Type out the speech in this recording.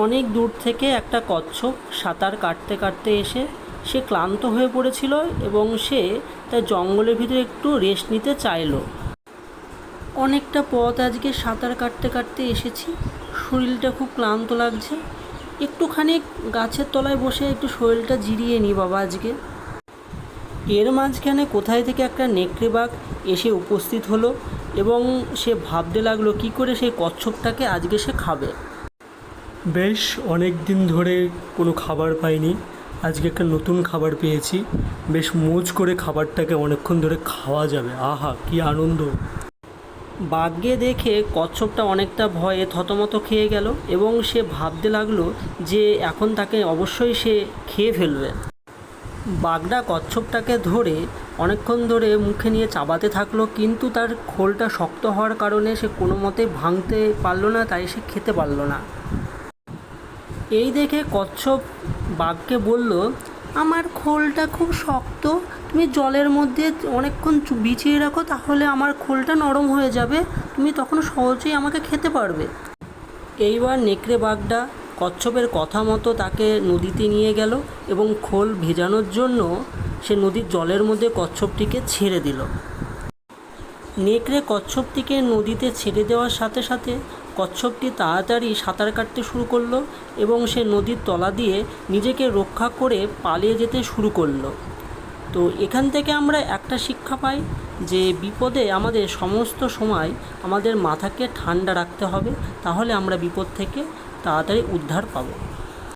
অনেক দূর থেকে একটা কচ্ছপ সাঁতার কাটতে কাটতে এসে সে ক্লান্ত হয়ে পড়েছিল এবং সে তার জঙ্গলের ভিতরে একটু রেস্ট নিতে চাইলো। অনেকটা পথ আজকে সাঁতার কাটতে কাটতে এসেছি, শরীরটা খুব ক্লান্ত লাগছে, একটুখানি গাছের তলায় বসে একটু শরীরটা জিরিয়ে নিই বাবা আজকে। এর মাঝখানে কোথায় থেকে একটা নেকড়ে বাঘ এসে উপস্থিত হলো এবং সে ভাবতে লাগলো কী করে সেই কচ্ছপটাকে আজকে সে খাবে। বেশ অনেক দিন ধরে কোনো খাবার পাইনি, আজকে একটা নতুন খাবার পেয়েছি, বেশ মজ করে খাবারটাকে অনেকক্ষণ ধরে খাওয়া যাবে। আহা কি আনন্দ! বাঘকে দেখে কচ্ছপটা অনেকটা ভয়ে থতমত খেয়ে গেল এবং সে ভাবতে লাগলো যে এখন তাকে অবশ্যই সে খেয়ে ফেলবে। বাঘটা কচ্ছপটাকে ধরে অনেকক্ষণ ধরে মুখে নিয়ে চাবাতে থাকলো, কিন্তু তার খোলটা শক্ত হওয়ার কারণে সে কোনো মতেই ভাঙতে পারলো না, তাই সে খেতে পারলো না। এই দেখে কচ্ছপ বাঘকে বলল, আমার খোলটা খুব শক্ত, তুমি জলের মধ্যে অনেকক্ষণ বিছিয়ে রাখো, তাহলে আমার খোলটা নরম হয়ে যাবে, তুমি তখন সহজেই আমাকে খেতে পারবে। এইবার নেকড়ে বাঘটা কচ্ছপের কথা মতো তাকে নদীতে নিয়ে গেল এবং খোল ভেজানোর জন্য সে নদীর জলের মধ্যে কচ্ছপটিকে ছেড়ে দিল। নেকড়ে কচ্ছপটিকে নদীতে ছেড়ে দেওয়ার সাথে সাথে কচ্ছপটি তাড়াতাড়ি সাঁতার কাটতে শুরু করলো এবং সে নদীর তলা দিয়ে নিজেকে রক্ষা করে পালিয়ে যেতে শুরু করলো। তো এখান থেকে আমরা একটা শিক্ষা পাই যে বিপদে আমাদের সমস্ত সময় আমাদের মাথাকে ঠান্ডা রাখতে হবে, তাহলে আমরা বিপদ থেকে তাড়াতাড়ি উদ্ধার পাবো।